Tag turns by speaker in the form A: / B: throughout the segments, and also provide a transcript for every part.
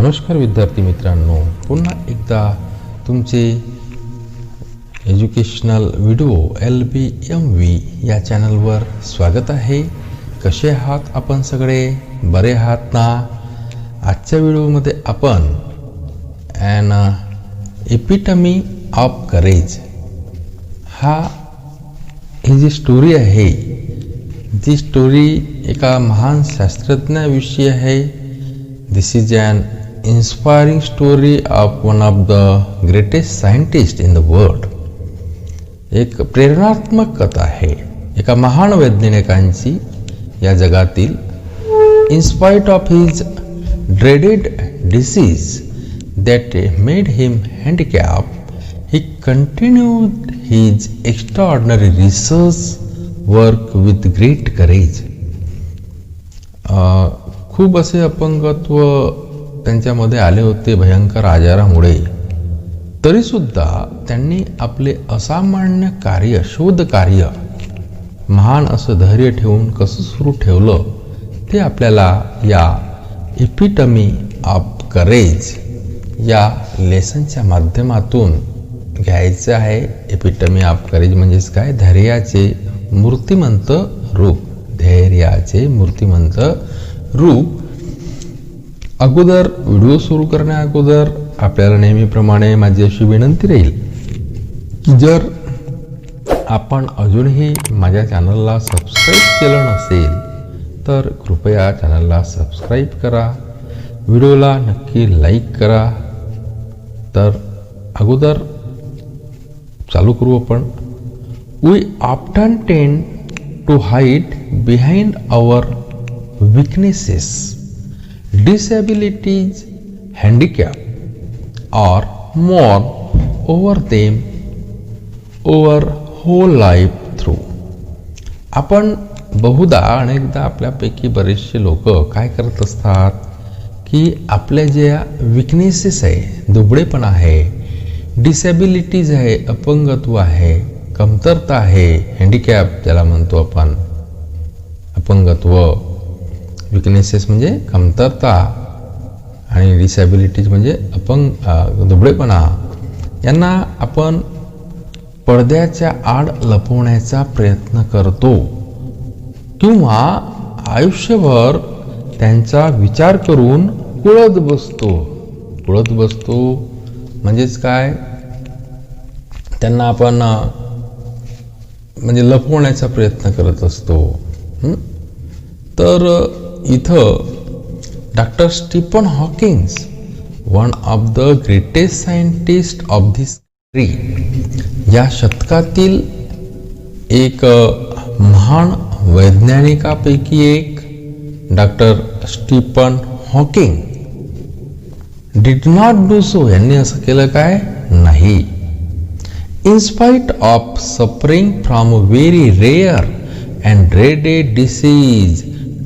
A: नमस्कार विद्यार्थी मित्रांनो, पुन्हा एकदा तुमचे एज्युकेशनल व्हिडिओ LBMV या चॅनलवर स्वागत आहे. कसे आहात आपण सगळे? बरे आहात ना? आजच्या व्हिडिओमध्ये आपण ॲन एपिटमी ऑफ करेज ही जी स्टोरी आहे, ती स्टोरी एका महान शास्त्रज्ञाविषयी आहे. This is an inspiring story of one of the greatest scientists in the world. एक प्रेरणात्मक कथा आहे एका महान वैज्ञानिकांची या जगातील. In spite of his dreaded disease that made him handicapped, he continued his extraordinary research work with great courage. खूप असे अपंगत्व त्यांच्यामध्ये आले होते भयंकर आजारामुळे. तरीसुद्धा त्यांनी आपले असामान्य कार्य, शोध कार्य महान असं धैर्य ठेवून कसं सुरू ठेवलं ते आपल्याला या एपिटमी ऑफ करेज या लेसनच्या माध्यमातून घ्यायचं आहे. एपिटमी ऑफ करेज म्हणजेच काय? धैर्याचे मूर्तिमंत रूप. धैर्याचे मूर्तिमंत रूप. अगोदर व्हिडिओ सुरू करण्या अगोदर आपल्याला नेहमीप्रमाणे माझी अशी विनंती राहील की जर आपण अजूनही माझ्या चॅनलला सबस्क्राईब केलं नसेल तर कृपया चॅनलला सबस्क्राईब करा, व्हिडिओला नक्की लाईक करा. तर अगोदर चालू करू आपण. We often tend to hide behind our weaknesses, disabilities, handicap, or mourn over them over whole life through. आपण बहुधा अनेकदा आपल्यापैकी बरेचसे लोक काय करत असतात की आपल्या ज्या विकनेसेस आहे, दुबळेपणा आहे, डिसॅबिलिटीज आहे, अपंगत्व आहे, कमतरता आहे, हँडिकॅप ज्याला म्हणतो आपण. अपंगत्व, विकनेसेस म्हणजे कमतरता आणि डिसॅबिलिटीज म्हणजे दुबळेपणा, यांना आपण पडद्याच्या आड लपवण्याचा प्रयत्न करतो किंवा आयुष्यभर त्यांचा विचार करून कुळत बसतो. कुळत बसतो म्हणजेच काय? त्यांना आपण म्हणजे लपवण्याचा प्रयत्न करत असतो. तर इथं doctor Stephen Hawkings, one of the greatest scientist of this century, या शतकातील एक महान वैज्ञानिकापैकी एक doctor Stephen Hawking did not do so. यांनी असं केलं काय? नाही. In spite of suffering from very rare and dreaded disease,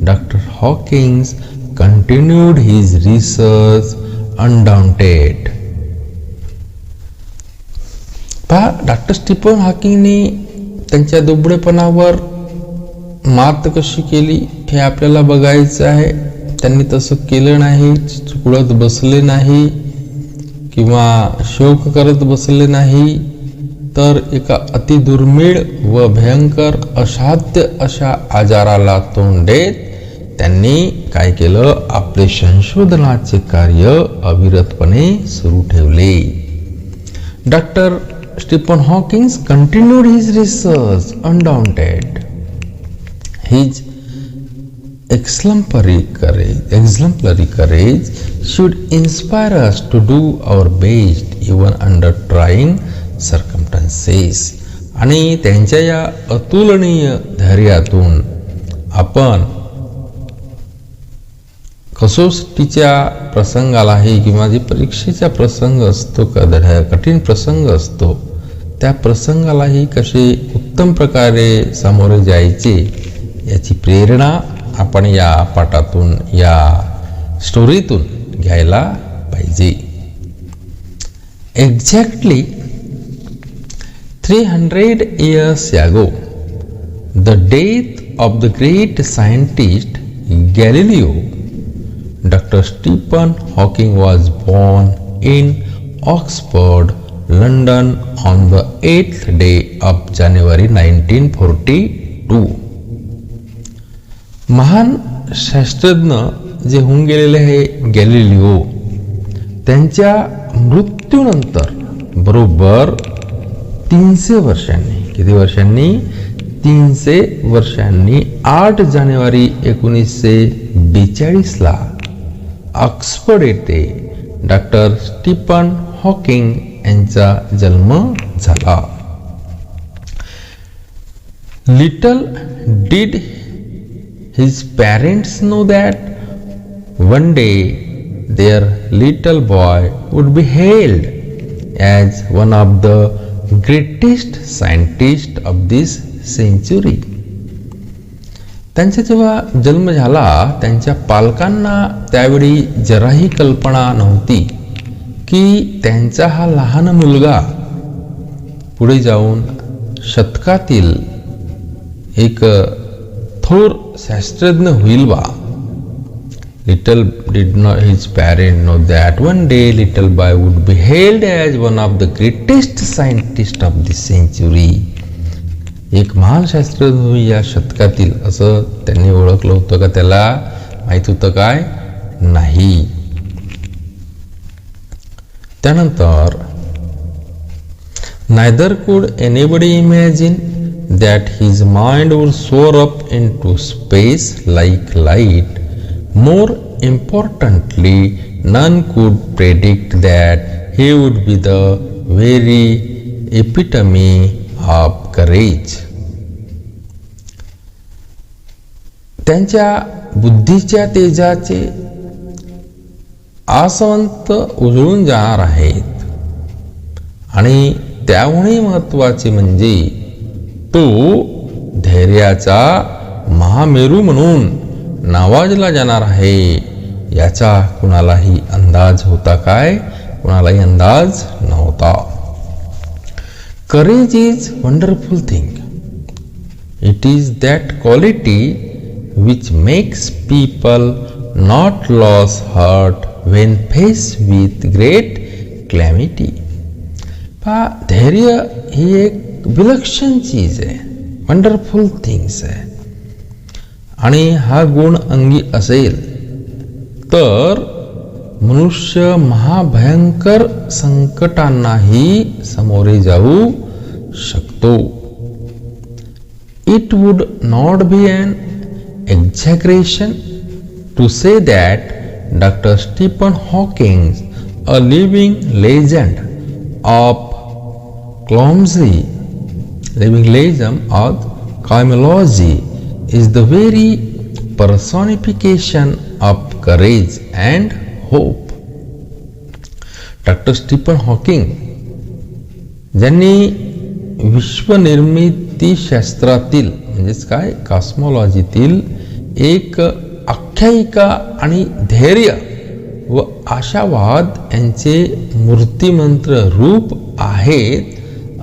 A: Dr. Hawkins continued his research undaunted. Doctor Stephen हॉकिंगने त्यांच्या दुबळेपणावर मात कशी केली हे आपल्याला बघायचं आहे. त्यांनी तसं केलं नाही, चुकळत बसले नाही किंवा शोक करत बसले नाही, तर एका अतिदुर्मिळ व भयंकर असाध्य अशा आजाराला तोंड देत त्यांनी काय केलं? आपले संशोधनाचे कार्य अविरतपणे सुरू ठेवले. Doctor Stephen Hawkings continued his research undaunted. His exemplary courage should inspire us to do our best even under trying circumstances. आणि त्यांच्या या अतुलनीय धैर्यातून आपण कसोटीच्या प्रसंगालाही किंवा जे परीक्षेचा प्रसंग असतो, कठीण प्रसंग असतो, त्या प्रसंगालाही कसे उत्तम प्रकारे सामोरे जायचे याची प्रेरणा आपण या पाठातून, या स्टोरीतून घ्यायला पाहिजे. Exactly 300 years ago, the death of the great scientist Galileo Dr. Stephen Hawking was born in Oxford, London on the 8th day of January 1942. महान शास्त्रज्ञ जे होऊन गेलेले आहे गॅलिलिओ, त्यांच्या मृत्यूनंतर बरोबर 300 वर्षांनी, किती वर्षांनी? 300 वर्षांनी 8 जानेवारी 1942 ला ऑक्सफर्ड येथे डॉक्टर स्टीफन हॉकिंग यांचा जन्म झाला. Little did his parents know that one day their little boy would be hailed as one of the greatest scientists of this century. त्यांचा जेव्हा जन्म झाला, त्यांच्या पालकांना त्यावेळी जराही कल्पना नव्हती की त्यांचा हा लहान मुलगा पुढे जाऊन शतकातील एक थोर शास्त्रज्ञ होईल बा. Little did not his parents know that one day little boy would be hailed as one of the greatest scientists of this century. एक महान शास्त्रज्ञ होईल या शतकातील, असं त्यांनी ओळखलं होतं का? त्याला माहित होतं काय? नाही. त्यानंतर neither could anybody imagine that his mind would soar up into space like light. More importantly, none could predict that he would be the very epitome of courage. त्यांच्या बुद्धीच्या तेजाचे आसवंत उजळून जाणार आहेत आणि त्याहूनही महत्त्वाचे म्हणजे तो धैर्याचा महामेरू म्हणून नावाजला जाणार आहे, याचा कुणालाही अंदाज होता काय? कुणालाही अंदाज नव्हता. Courage is wonderful thing. It is that quality which makes people not lose heart when faced with great calamity. पहा, धैर्य ही एक विलक्षण चीज आहे, वंडरफुल थिंग्स आहे. आणि हा गुण अंगी असेल तर मनुष्य महाभयंकर संकटांनाही सामोरे जाऊ शकतो. It would not be an exaggeration to say that Dr. Stephen Hawking, a living legend of cosmology, is the very personification of courage and hope. Dr. Stephen Hawking ज्यांनी विश्वनिर्मिती शास्त्रातील म्हणजेच काय कॉस्मॉलॉजीतील एक आख्यायिका आणि धैर्य व आशावाद यांचे मूर्तिमंत्र रूप आहेत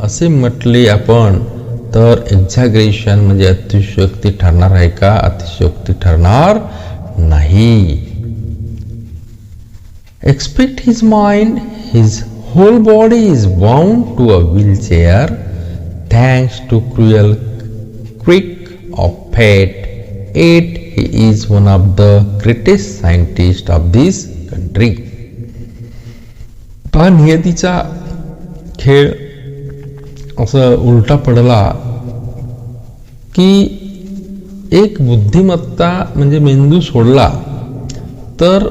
A: असे म्हटले आपण तर एक्झॅग्रेशन म्हणजे अतिशयोक्ती ठरणार आहे का? अतिशयोक्ती ठरणार नाही. Expect his mind, his whole body is bound to a wheelchair thanks to cruel quirk of fate, yet he is one of the greatest scientists of this country. पहा, नियतीचा खेळ असं उलटा पडला की एक बुद्धिमत्ता म्हणजे मेंदू सोडला तर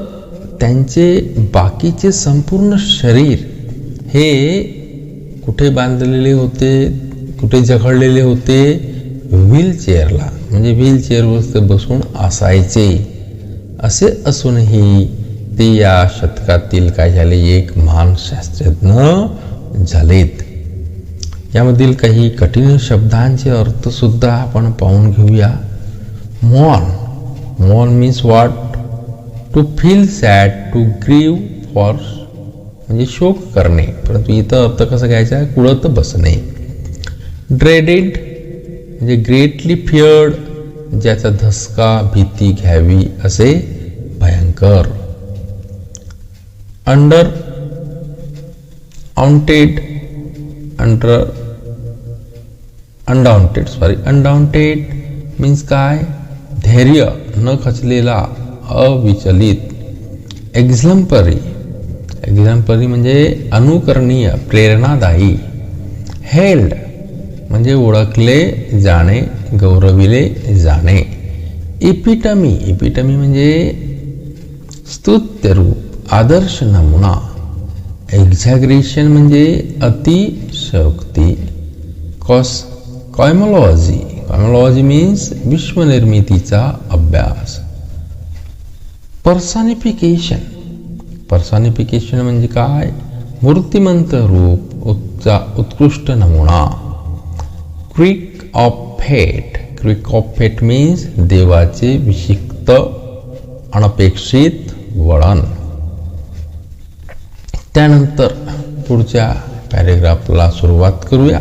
A: त्यांचे बाकीचे संपूर्ण शरीर हे कुठे बांधलेले होते, कुठे जखडलेले होते? व्हीलचेअरला, म्हणजे व्हीलचेअरवर बसून असायचे. असे असूनही ते या शतकातील काय झाले? एक महान शास्त्रज्ञ झालेत. यामधील काही कठीण शब्दांचे अर्थ सुद्धा आपण पाहून घेऊया. Mourn means what? To feel sad, to grieve for म्हणजे शोक करणे, परंतु इथं अर्थ कसा घ्यायचा? कुळत बसणे. ड्रेडेड म्हणजे ग्रेटली फिअर्ड, ज्याचा धसका भीती घ्यावी असे भयंकर. अनडाउंटेड मीन्स काय, धैर्य न खचलेला, अविचलित. एक्झम्पलरी म्हणजे अनुकरणीय, प्रेरणादायी. हेल्ड म्हणजे ओळखले जाणे, गौरविले जाणे. इपिटमी म्हणजे स्तुत्यरूप, आदर्श नमुना. एक्झॅग्रेशन म्हणजे अतिशयोक्ती. कॉयमॉलॉजी मीन्स विश्वनिर्मितीचा अभ्यास. पर्सॉनिफिकेशन म्हणजे काय, मूर्तिमंत रूप, उत्कृष्ट नमुना. क्विक ऑफ फेट मीन्स देवाचे विशिष्ट अनपेक्षित वळण. त्यानंतर पुढच्या पॅरेग्राफला सुरुवात करूया.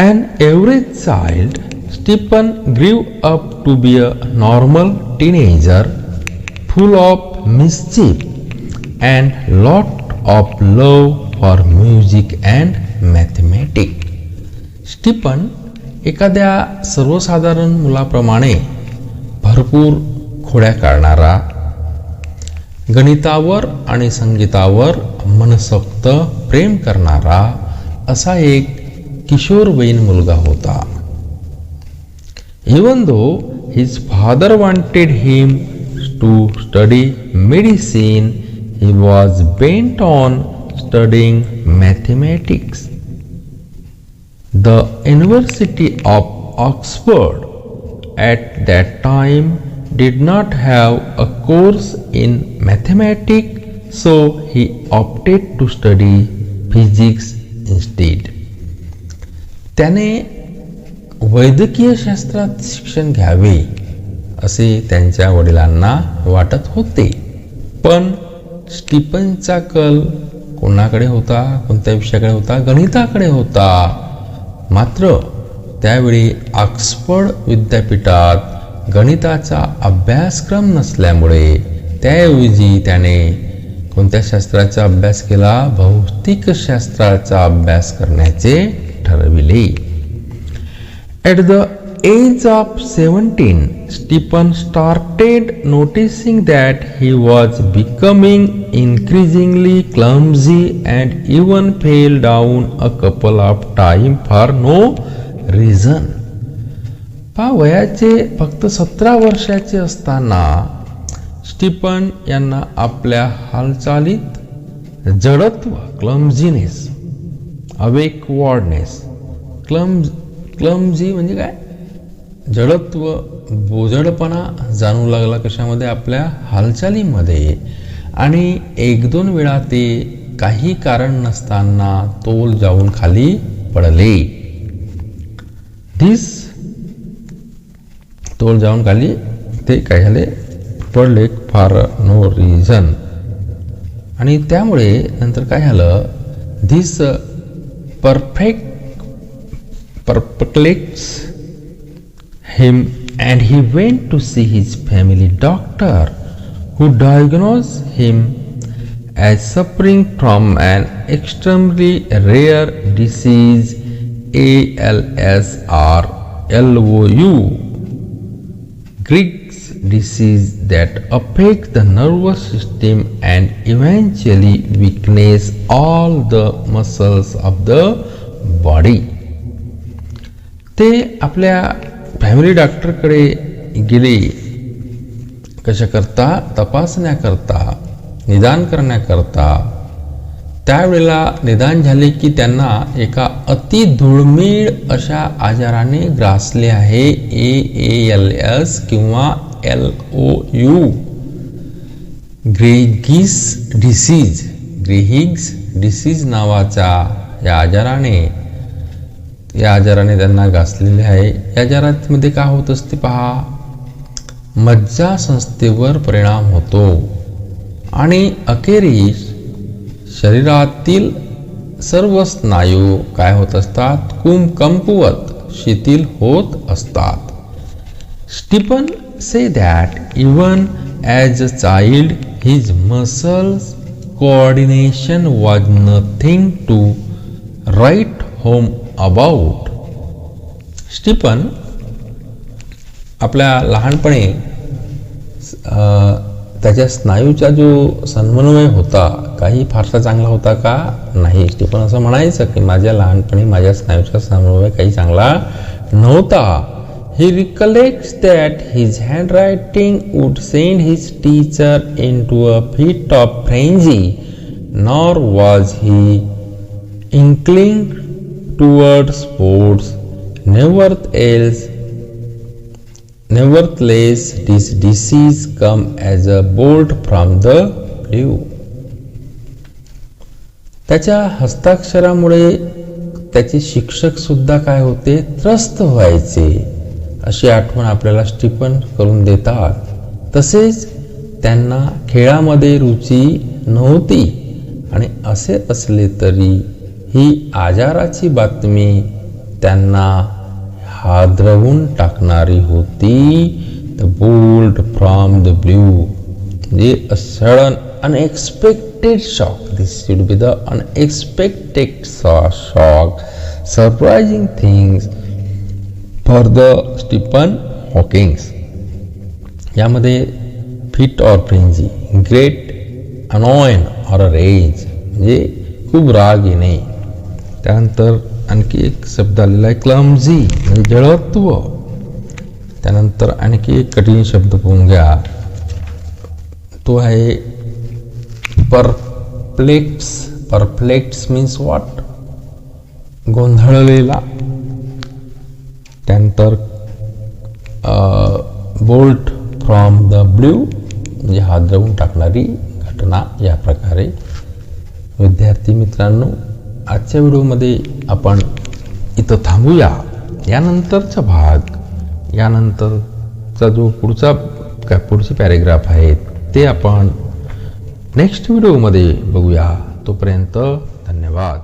A: An average child, Stephen grew up to be a normal teenager full of mischief and lot of love for music and mathematics. Stephen एखाद्या सर्वसाधारण मुलाप्रमाणे भरपूर खोड्या काढणारा, गणितावर आणि संगीतावर मनसोक्त प्रेम करणारा असा एक किशोरवयीन मुलगा होता. Even though his father wanted him to study medicine, he was bent on studying mathematics. The University of Oxford at that time did not have a course in mathematics, so he opted to study physics instead. त्याने वैद्यकीय शास्त्रात शिक्षण घ्यावे असे त्यांच्या वडिलांना वाटत होते, पण स्टीफनचा कल कोणाकडे होता, कोणत्या विषयाकडे होता, गणिताकडे होता. मात्र त्यावेळी ऑक्सफर्ड विद्यापीठात गणिताचा अभ्यासक्रम नसल्यामुळे त्याऐवजी त्याने कोणत्या शास्त्राचा अभ्यास केला, भौतिकशास्त्राचा अभ्यास करण्याचे ठरविले. At the age of 17, Stephen started noticing that he was becoming increasingly clumsy and even fell down a couple of times for no reason. वयाचे फक्त 17 वर्षाचे असताना स्टीफन यांना आपल्या हालचालीत जडत्व, क्लमझीनेस, अवेकवर्डनेस, क्लमझी म्हणजे काय, जडत्व, बोजडपणा जाणवू लागला. कशामध्ये, आपल्या हालचालीमध्ये. आणि 1-2 वेळा ते काही कारण नसताना तोल जाऊन खाली पडले. तोल जाऊन खाली ते काय झाले, पडले फॉर नो रिझन. आणि त्यामुळे नंतर काय झालं, this perplexed him and he went to see his family doctor, who diagnosed him as suffering from an extremely rare disease, ALS or LOU, Greig's disease that affects the nervous system and eventually weakens all the muscles of the body. ते आपल्या family डॉक्टरकडे गेले. कशाकरता, तपासण्याकरता, निदान करण्याकरता. त्यावेळेला निदान झाले की त्यांना एका अति दुर्मिळ अशा आजाराने ग्रासले आहे, ALS किंवा LOU, ग्रेहिग्स डिसीज नावाच्या या आजाराने त्यांना ग्रासलेले आहे. या आजारामध्ये काय होत असते पहा, मज्जा संस्थेवर परिणाम होतो आणि अखेरीस शरीरातील सर्व स्नायू काय होत असतात, कमकुवत, शिथिल होत असतात. Stephen say that even as a child, his muscles coordination was nothing to write home about. Stephen आपल्या लहानपणी त्याच्या स्नायूचा जो समन्वय होता काही फारसा चांगला होता का नाही. स्टीफन असं म्हणायचं की माझ्या लहानपणी माझ्या स्नायूचा समन्वय काही चांगला नव्हता. He recollects that his handwriting would send his teacher into a fit of frenzy, nor was he inclined towards sports. Nevertheless, this disease come as a bolt from the blue. त्याच्या हस्ताक्षरामुळे त्याचे शिक्षक सुद्धा काय होते त्रस्त व्हायचे अशी आठवण आपल्याला स्टीफन करून देतात. तसेच त्यांना खेळामध्ये रुची नव्हती आणि असे असले तरी ही आजाराची बातमी त्यांना हादरवून टाकणारी होती. The bolt from the blue म्हणजे a sudden unexpected shock. This should be the unexpected shock surprising things for the Stephen Hawkings. यामध्ये fit or frenzy, great annoyance or rage म्हणजे खूप राग येणे. त्यानंतर आणखी एक शब्द आलेला आहे क्लमझी म्हणजे जडत्व. त्यानंतर आणखी एक कठीण शब्द पाहून घ्या, तो आहे परप्लेक्स. परप्लेक्स मीन्स व्हॉट, गोंधळलेला. त्यानंतर बोल्ट फ्रॉम द ब्ल्यू म्हणजे हादरवून टाकणारी घटना. या प्रकारे विद्यार्थी मित्रांनो आजच्या व्हिडिओमध्ये आपण इथं थांबूया. यानंतरचा भाग, यानंतरचा जो पुढची पॅरेग्राफ आहे ते आपण नेक्स्ट व्हिडिओमध्ये बघूया. तोपर्यंत धन्यवाद.